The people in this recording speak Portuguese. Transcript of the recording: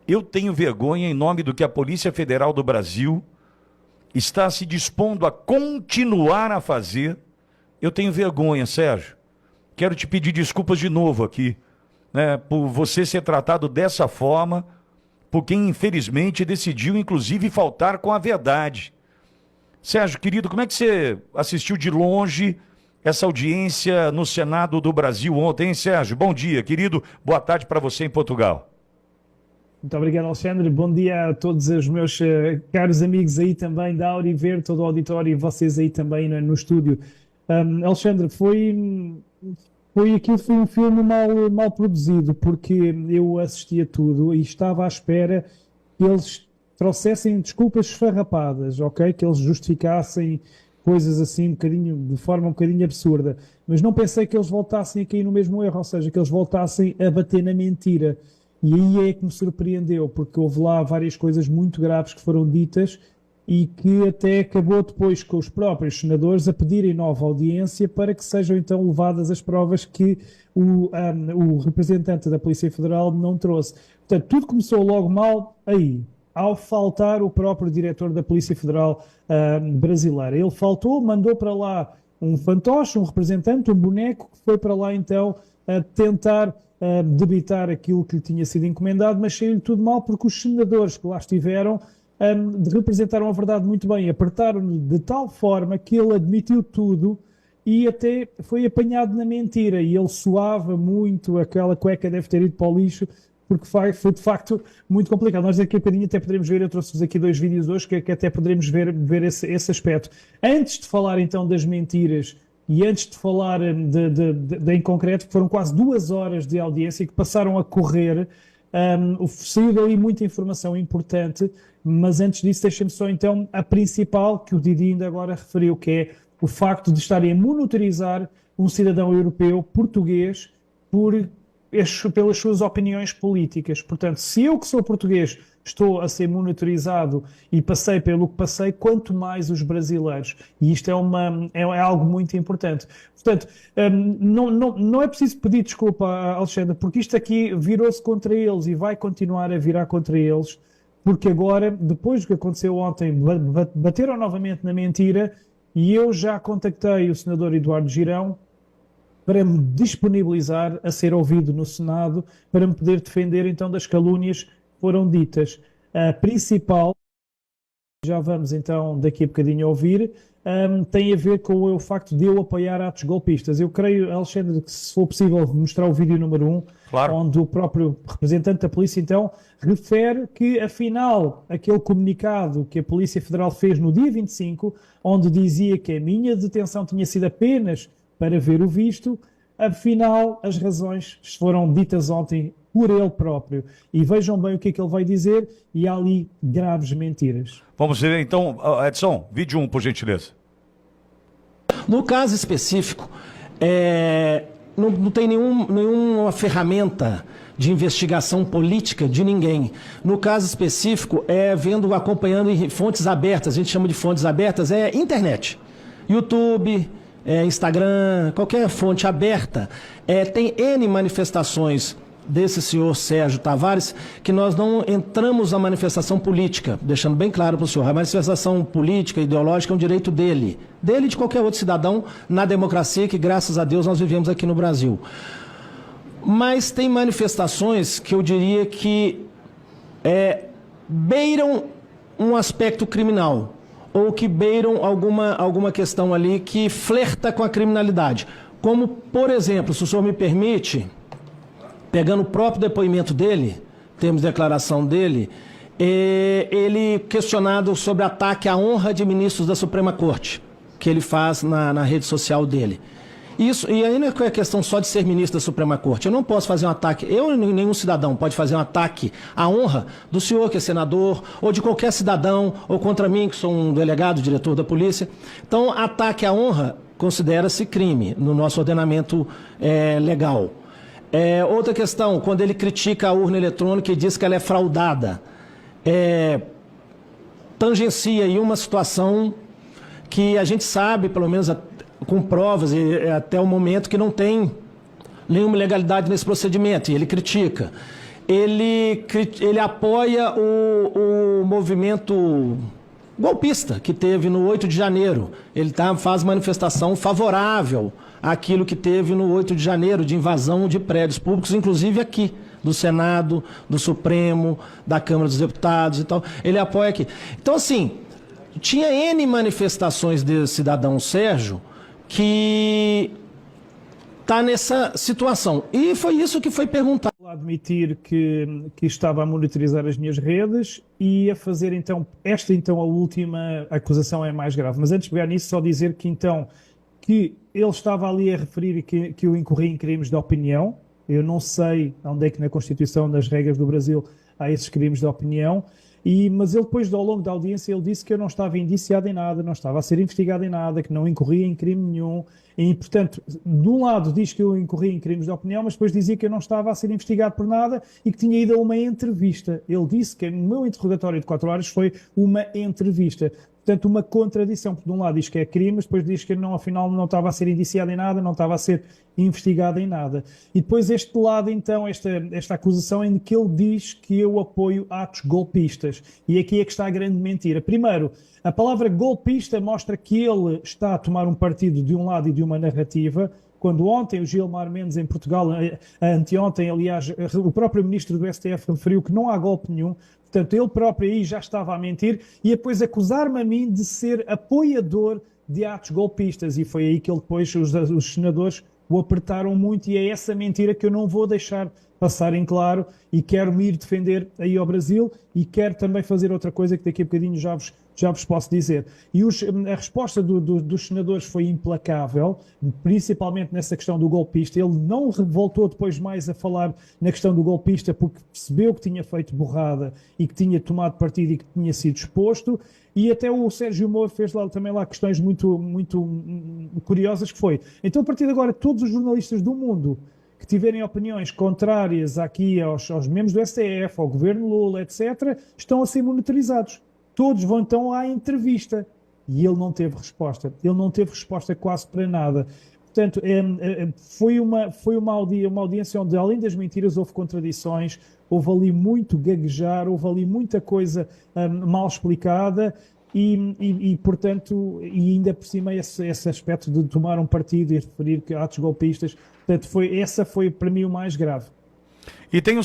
eu tenho vergonha em nome do que a Polícia Federal do Brasil está se dispondo a continuar a fazer. Eu tenho vergonha, Sérgio. Quero te pedir desculpas de novo aqui, né, por você ser tratado dessa forma, por quem infelizmente decidiu inclusive faltar com a verdade. Sérgio, querido, como é que você assistiu de longe essa audiência no Senado do Brasil ontem, hein, Sérgio? Bom dia, querido. Boa tarde para você em Portugal. Muito obrigado, Alexandre. Bom dia a todos os meus caros amigos aí também da Auri Ver, todo o auditório e vocês aí também no estúdio. Alexandre, foi um filme mal produzido, porque eu assisti a tudo e estava à espera que eles trouxessem desculpas esfarrapadas, ok? Que eles justificassem coisas assim de forma um bocadinho absurda. Mas não pensei que eles voltassem a cair no mesmo erro, ou seja, que eles voltassem a bater na mentira. E aí é que me surpreendeu, porque houve lá várias coisas muito graves que foram ditas e que até acabou depois com os próprios senadores a pedirem nova audiência para que sejam então levadas as provas que o representante da Polícia Federal não trouxe. Portanto, tudo começou logo mal aí, ao faltar o próprio diretor da Polícia Federal brasileira. Ele faltou, mandou para lá um fantoche, um representante, um boneco, que foi para lá então a tentar debitar aquilo que lhe tinha sido encomendado, mas saiu-lhe tudo mal porque os senadores que lá estiveram representaram a verdade muito bem, apertaram-no de tal forma que ele admitiu tudo e até foi apanhado na mentira, e ele suava muito, aquela cueca deve ter ido para o lixo, porque foi de facto muito complicado. Nós daqui a bocadinho até poderemos ver, eu trouxe-vos aqui 2 vídeos hoje que até poderemos ver esse aspecto. Antes de falar então das mentiras e antes de falar em concreto, que foram quase 2 horas de audiência que passaram a correr, saiu dali muita informação importante, mas antes disso deixem-me só então a principal, que o Didi ainda agora referiu, que é o facto de estarem a monitorizar um cidadão europeu português pelas suas opiniões políticas. Portanto, se eu que sou português estou a ser monitorizado e passei pelo que passei, quanto mais os brasileiros. E isto é algo muito importante. Portanto, não é preciso pedir desculpa, Alexandre, porque isto aqui virou-se contra eles e vai continuar a virar contra eles, porque agora, depois do que aconteceu ontem, bateram novamente na mentira, e eu já contactei o senador Eduardo Girão para me disponibilizar a ser ouvido no Senado, para me poder defender então das calúnias que foram ditas. A principal, já vamos então daqui a bocadinho ouvir, tem a ver com o facto de eu apoiar atos golpistas. Eu creio, Alexandre, que se for possível mostrar o vídeo número 1, claro, onde o próprio representante da polícia então refere que afinal aquele comunicado que a Polícia Federal fez no dia 25, onde dizia que a minha detenção tinha sido apenas para ver o visto, afinal as razões foram ditas ontem por ele próprio. E vejam bem o que é que ele vai dizer, e há ali graves mentiras. Vamos ver então, Edson, vídeo 1, por gentileza. No caso específico, não tem nenhuma ferramenta de investigação política de ninguém. No caso específico, acompanhando em fontes abertas, a gente chama de fontes abertas, internet, YouTube, Instagram, qualquer fonte aberta. Tem N manifestações desse senhor Sérgio Tavares, que nós não entramos na manifestação política, deixando bem claro para o senhor, a manifestação política, ideológica é um direito dele e de qualquer outro cidadão na democracia que, graças a Deus, nós vivemos aqui no Brasil. Mas tem manifestações que eu diria que beiram um aspecto criminal, ou que beiram alguma questão ali que flerta com a criminalidade. Como, por exemplo, se o senhor me permite, pegando o próprio depoimento dele, temos declaração dele, ele questionado sobre ataque à honra de ministros da Suprema Corte, que ele faz na rede social dele. Isso, e aí não é questão só de ser ministro da Suprema Corte. Eu não posso fazer um ataque, eu nem nenhum cidadão pode fazer um ataque à honra do senhor que é senador, ou de qualquer cidadão, ou contra mim, que sou um delegado, diretor da polícia. Então, ataque à honra considera-se crime no nosso ordenamento legal. Outra questão, quando ele critica a urna eletrônica e diz que ela é fraudada, tangencia aí uma situação que a gente sabe, pelo menos com provas, até o momento que não tem nenhuma ilegalidade nesse procedimento, e ele critica. ele apoia o movimento golpista que teve no 8 de janeiro. Ele faz manifestação favorável àquilo que teve no 8 de janeiro, de invasão de prédios públicos, inclusive aqui, do Senado, do Supremo, da Câmara dos Deputados e tal. Ele apoia aqui. Então, assim, tinha N manifestações desse cidadão Sérgio que está nessa situação. E foi isso que foi perguntado. Admitir que estava a monitorizar as minhas redes e a fazer então, a última acusação é mais grave. Mas antes de pegar nisso, só dizer que então, que ele estava ali a referir que eu incorri em crimes de opinião. Eu não sei onde é que na Constituição, nas regras do Brasil, há esses crimes de opinião. Mas ele depois, ao longo da audiência, ele disse que eu não estava indiciado em nada, não estava a ser investigado em nada, que não incorria em crime nenhum. E, portanto, de um lado diz que eu incorri em crimes de opinião, mas depois dizia que eu não estava a ser investigado por nada e que tinha ido a uma entrevista. Ele disse que no meu interrogatório de 4 horas foi uma entrevista. Portanto, uma contradição, porque de um lado diz que é crime, mas depois diz que não, afinal não estava a ser indiciado em nada, não estava a ser investigado em nada. E depois este lado, então, esta acusação em que ele diz que eu apoio atos golpistas. E aqui é que está a grande mentira. Primeiro, a palavra golpista mostra que ele está a tomar um partido de um lado e de uma narrativa. Quando ontem o Gilmar Mendes em Portugal, anteontem, aliás, o próprio ministro do STF referiu que não há golpe nenhum. Portanto, ele próprio aí já estava a mentir e depois acusar-me a mim de ser apoiador de atos golpistas. E foi aí que ele depois, os senadores, o apertaram muito e é essa mentira que eu não vou deixar passar em claro e quero me ir defender aí ao Brasil e quero também fazer outra coisa que daqui a bocadinho já vos posso dizer. E a resposta dos senadores foi implacável, principalmente nessa questão do golpista. Ele não voltou depois mais a falar na questão do golpista porque percebeu que tinha feito burrada e que tinha tomado partido e que tinha sido exposto. E até o Sérgio Moro fez também lá questões muito, muito curiosas que foi. Então, a partir de agora, todos os jornalistas do mundo que tiverem opiniões contrárias aqui aos membros do STF, ao governo Lula, etc., estão a ser monitorizados. Todos vão então à entrevista. E ele não teve resposta. Ele não teve resposta quase para nada. Portanto, foi uma audiência onde, além das mentiras, houve contradições, houve ali muito gaguejar, houve ali muita coisa mal explicada portanto, e ainda por cima esse aspecto de tomar um partido e referir que atos golpistas. Portanto, essa foi para mim o mais grave. E tem